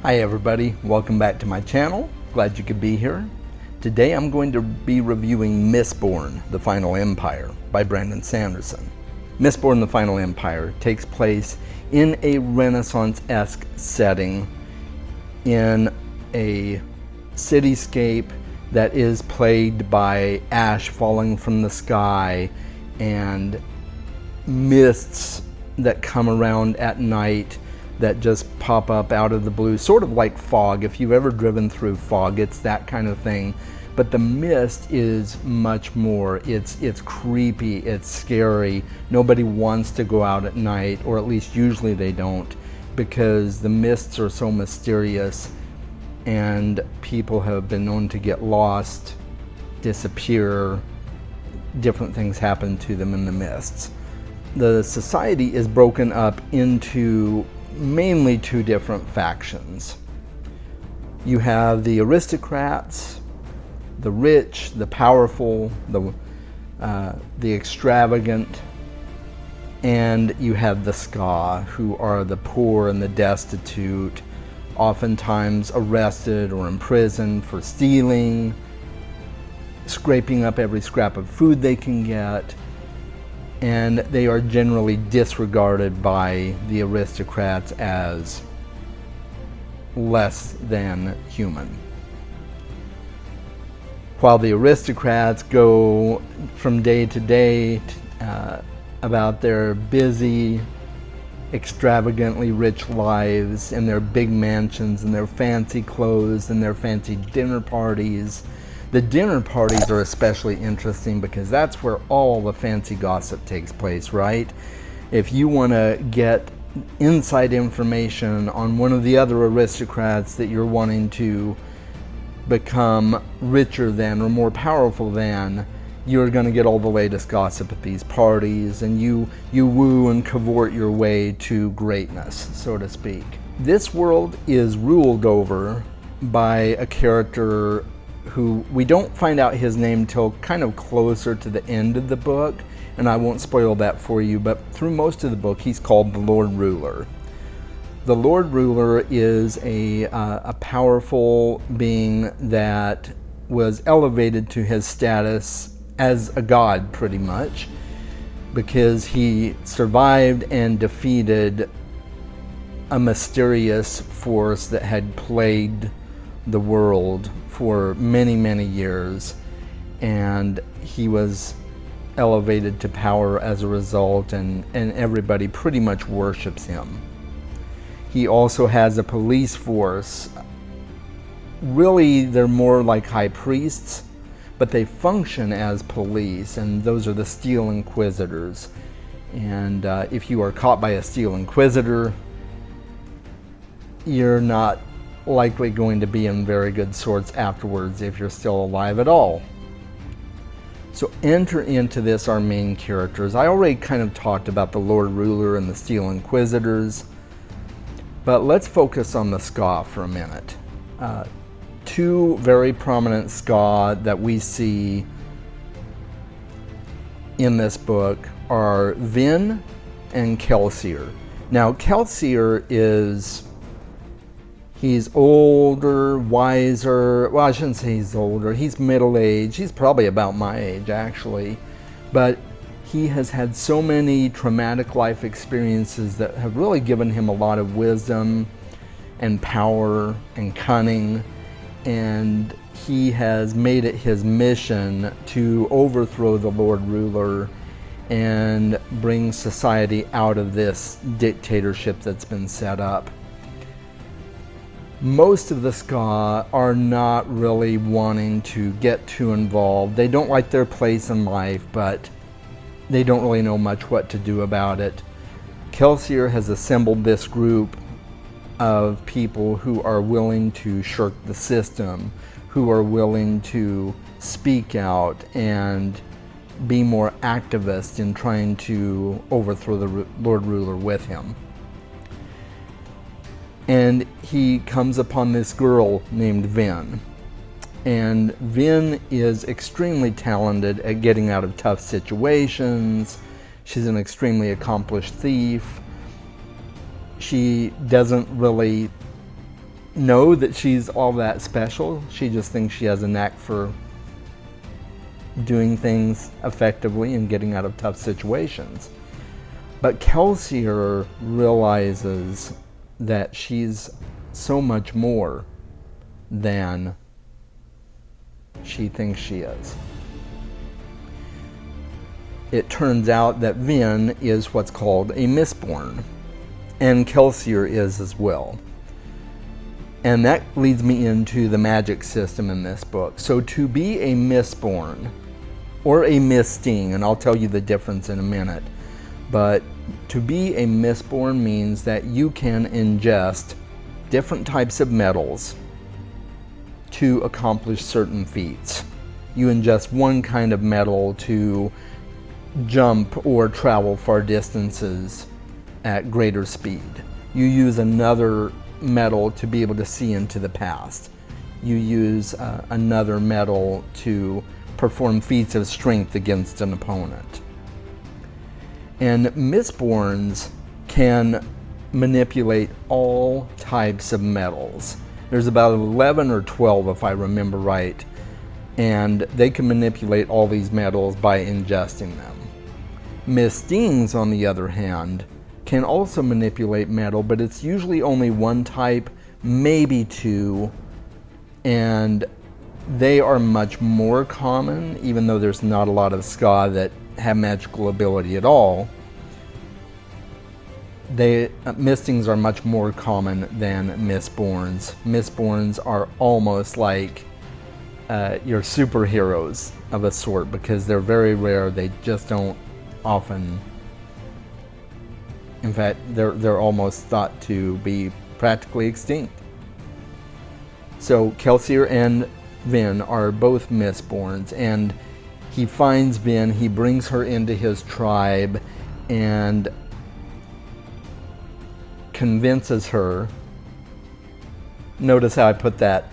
Hi everybody, welcome back to my channel. Glad you could be here. Today I'm going to be reviewing Mistborn, The Final Empire by Sanderson. Mistborn, The Final Empire takes place in a Renaissance-esque setting in a cityscape that is plagued by ash falling from the sky and mists that come around at night that just pop up out of the blue, sort of like fog. If you've ever driven through fog, it's that kind of thing. But the mist is much more. It's creepy, it's scary. Nobody wants to go out at night, or at least usually they don't, because the mists are so mysterious and people have been known to get lost, disappear, different things happen to them in the mists. The society is broken up into mainly two different factions. You have the aristocrats, the rich, the powerful, the extravagant, and you have the ska, who are the poor and the destitute, oftentimes arrested or imprisoned for stealing, scraping up every scrap of food they can get, and they are generally disregarded by the aristocrats as less than human. While the aristocrats go from day to day about their busy, extravagantly rich lives in their big mansions and their fancy clothes and their fancy dinner parties. The dinner parties are especially interesting because that's where all the fancy gossip takes place, right? If you want to get inside information on one of the other aristocrats that you're wanting to become richer than or more powerful than, you're going to get all the latest gossip at these parties, and you woo and cavort your way to greatness, so to speak. This world is ruled over by a character who we don't find out his name till kind of closer to the end of the book, and I won't spoil that for you, but through most of the book he's called the Lord Ruler. The Lord Ruler is a powerful being that was elevated to his status as a god, pretty much, because he survived and defeated a mysterious force that had plagued the world for many, many years, and he was elevated to power as a result, and everybody pretty much worships him. He also has a police force. Really, they're more like high priests, but they function as police, and those are the Steel Inquisitors. And if you are caught by a Steel Inquisitor, you're not likely going to be in very good sorts afterwards if you're still alive at all. So enter into this our main characters. I already kind of talked about the Lord Ruler and the Steel Inquisitors, but let's focus on the ska for a minute. Two very prominent ska that we see in this book are Vin and Kelsier. Now Kelsier he's older, wiser. Well, I shouldn't say he's older. He's middle-aged. He's probably about my age, actually. But he has had so many traumatic life experiences that have really given him a lot of wisdom and power and cunning. And he has made it his mission to overthrow the Lord Ruler and bring society out of this dictatorship that's been set up. Most of the ska are not really wanting to get too involved. They don't like their place in life, but they don't really know much what to do about it. Kelsier has assembled this group of people who are willing to shirk the system, who are willing to speak out and be more activist in trying to overthrow the Lord Ruler with him. And he comes upon this girl named Vin. And Vin is extremely talented at getting out of tough situations. She's an extremely accomplished thief. She doesn't really know that she's all that special. She just thinks she has a knack for doing things effectively and getting out of tough situations. But Kelsier realizes that she's so much more than she thinks she is. It turns out that Vin is what's called a Mistborn, and Kelsier is as well. And that leads me into the magic system in this book. So to be a Mistborn, or a Misting, and I'll tell you the difference in a minute, but to be a Mistborn means that you can ingest different types of metals to accomplish certain feats. You ingest one kind of metal to jump or travel far distances at greater speed. You use another metal to be able to see into the past. You use another metal to perform feats of strength against an opponent. And Mistborns can manipulate all types of metals. There's about 11 or 12 if I remember right, and they can manipulate all these metals by ingesting them. Mistings, on the other hand, can also manipulate metal, but it's usually only one type, maybe two, and they are much more common, even though there's not a lot of Ska that have magical ability at all. Mistings are much more common than Mistborns. Mistborns are almost like your superheroes of a sort, because they're very rare. They just don't often. In fact, they're almost thought to be practically extinct. So Kelsier and Vin are both Mistborns, and he finds Vin, he brings her into his tribe, and convinces her, notice how I put that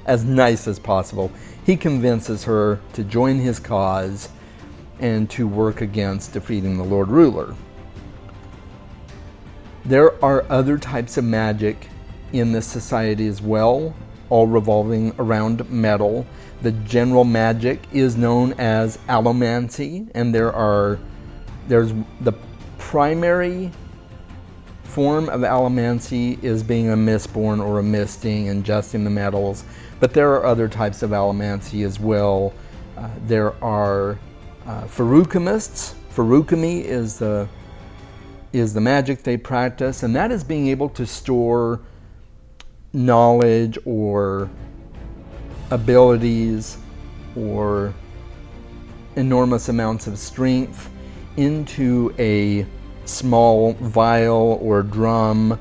as nice as possible, he convinces her to join his cause and to work against defeating the Lord Ruler. There are other types of magic in this society as well, all revolving around metal. The general magic is known as allomancy, and there's the primary form of allomancy is being a Mistborn or a Misting, ingesting the metals, but there are other types of allomancy as well. There are Feruchemists. Feruchemy is the magic they practice, and that is being able to store knowledge or abilities or enormous amounts of strength into a small vial or drum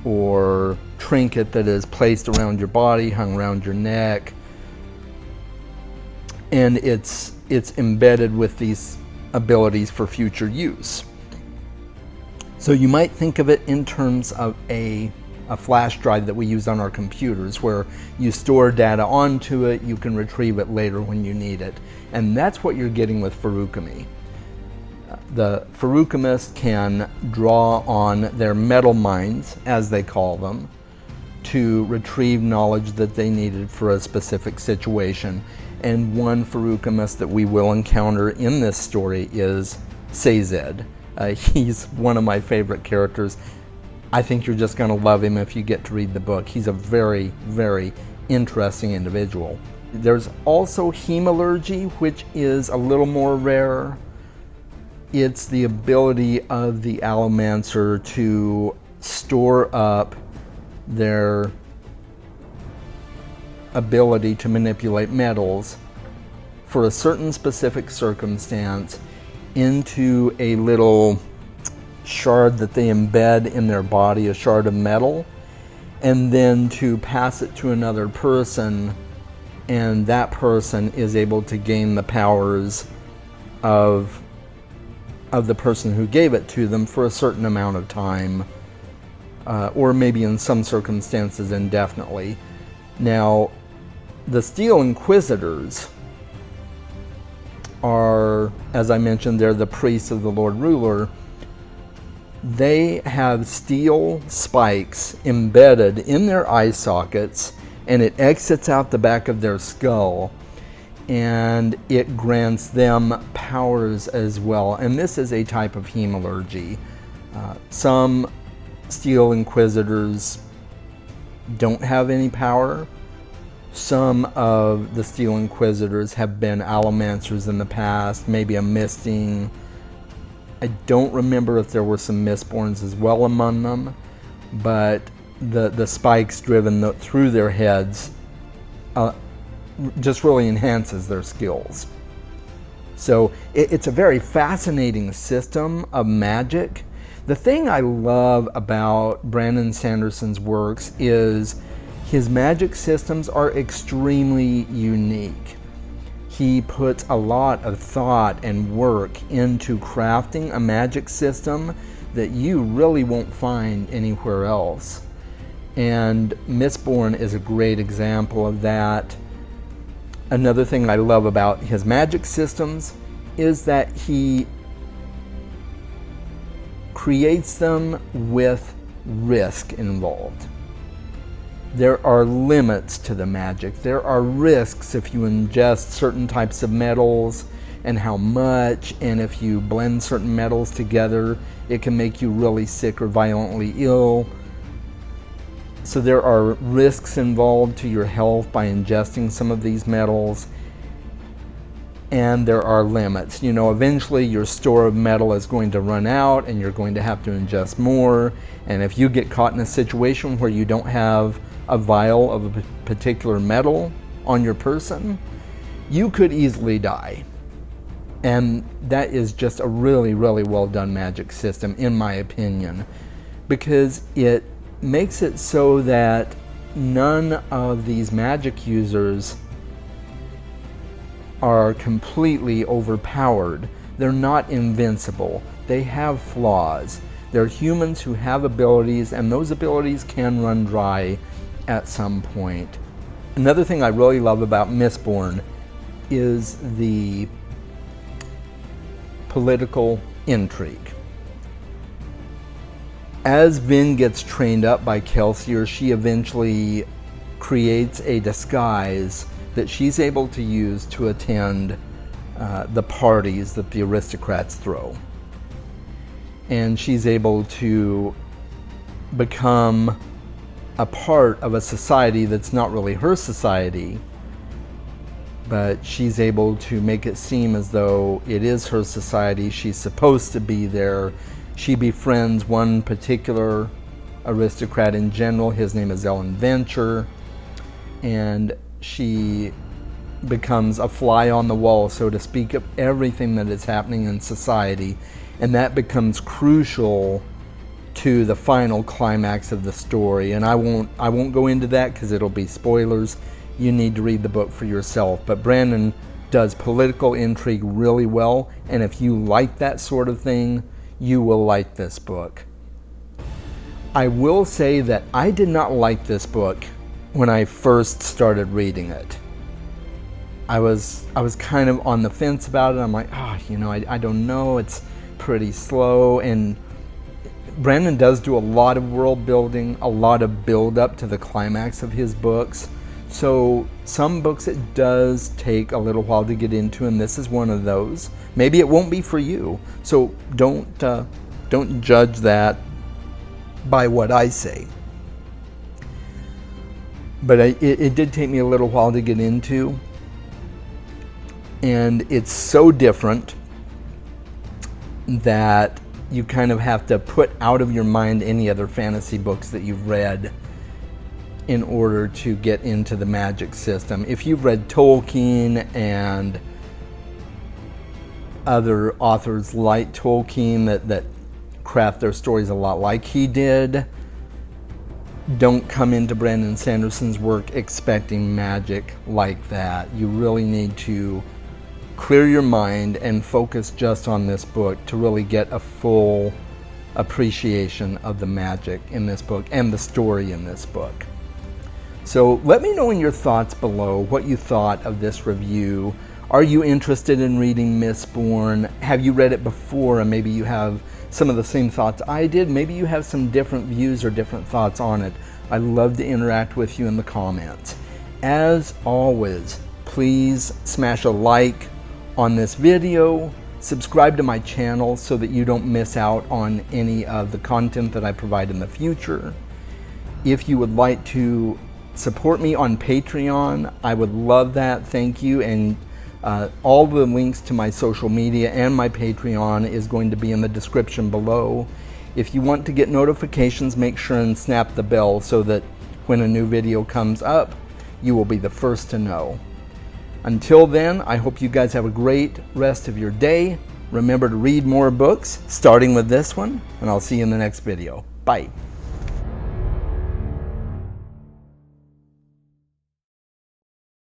or trinket that is placed around your body, hung around your neck, and it's embedded with these abilities for future use. So you might think of it in terms of a flash drive that we use on our computers, where you store data onto it, you can retrieve it later when you need it. And that's what you're getting with Feruchemy. The Feruchemist can draw on their metal mines, as they call them, to retrieve knowledge that they needed for a specific situation. And one Feruchemist that we will encounter in this story is Sazed. He's one of my favorite characters. I think you're just going to love him if you get to read the book. He's a very, very interesting individual. There's also hemalurgy, which is a little more rare. It's the ability of the allomancer to store up their ability to manipulate metals for a certain specific circumstance into a little shard that they embed in their body, a shard of metal, and then to pass it to another person, and that person is able to gain the powers of the person who gave it to them for a certain amount of time, or maybe in some circumstances indefinitely. Now, the Steel Inquisitors are, as I mentioned, they're the priests of the Lord Ruler. They have steel spikes embedded in their eye sockets, and it exits out the back of their skull, and it grants them powers as well. And this is a type of hemalurgy. Some Steel Inquisitors don't have any power. Some of the Steel Inquisitors have been Allomancers in the past, maybe a Misting. I don't remember if there were some Mistborns as well among them, but the spikes driven through their heads just really enhances their skills. So it's a very fascinating system of magic. The thing I love about Brandon Sanderson's works is his magic systems are extremely unique. He puts a lot of thought and work into crafting a magic system that you really won't find anywhere else. And Mistborn is a great example of that. Another thing I love about his magic systems is that he creates them with risk involved. There are limits to the magic. There are risks if you ingest certain types of metals and how much, and if you blend certain metals together, it can make you really sick or violently ill. So there are risks involved to your health by ingesting some of these metals, and there are limits. You know, eventually your store of metal is going to run out and you're going to have to ingest more, and if you get caught in a situation where you don't have a vial of a particular metal on your person, you could easily die. And that is just a really, really well done magic system, in my opinion, because it makes it so that none of these magic users are completely overpowered. They're not invincible. They have flaws. They're humans who have abilities, and those abilities can run dry at some point. Another thing I really love about Mistborn is the political intrigue. As Vin gets trained up by Kelsier, she eventually creates a disguise that she's able to use to attend the parties that the aristocrats throw. And she's able to become a part of a society that's not really her society, but she's able to make it seem as though it is her society. She's supposed to be there. She befriends one particular aristocrat in general. His name is Ellen Venture, and she becomes a fly on the wall, so to speak, of everything that is happening in society, and that becomes crucial to the final climax of the story. And I won't go into that because it'll be spoilers. You need to read the book for yourself. But Brandon does political intrigue really well, and if you like that sort of thing, you will like this book. I will say that I did not like this book when I first started reading it. I was kind of on the fence about it. I'm like, I don't know, it's pretty slow. And Brandon does do a lot of world building, a lot of build up to the climax of his books. So some books it does take a little while to get into, and this is one of those. Maybe it won't be for you, so don't judge that by what I say. But it did take me a little while to get into, and it's so different that you kind of have to put out of your mind any other fantasy books that you've read in order to get into the magic system. If you've read Tolkien and other authors like Tolkien that craft their stories a lot like he did, don't come into Brandon Sanderson's work expecting magic like that. You really need to clear your mind and focus just on this book to really get a full appreciation of the magic in this book and the story in this book. So let me know in your thoughts below what you thought of this review. Are you interested in reading Mistborn? Have you read it before and maybe you have some of the same thoughts I did? Maybe you have some different views or different thoughts on it. I love to interact with you in the comments. As always, please smash a like on this video, subscribe to my channel so that you don't miss out on any of the content that I provide in the future. If you would like to support me on Patreon, I would love that. Thank you. And all the links to my social media and my Patreon is going to be in the description below. If you want to get notifications, make sure and snap the bell so that when a new video comes up, you will be the first to know. Until then, I hope you guys have a great rest of your day. Remember to read more books, starting with this one, and I'll see you in the next video. Bye.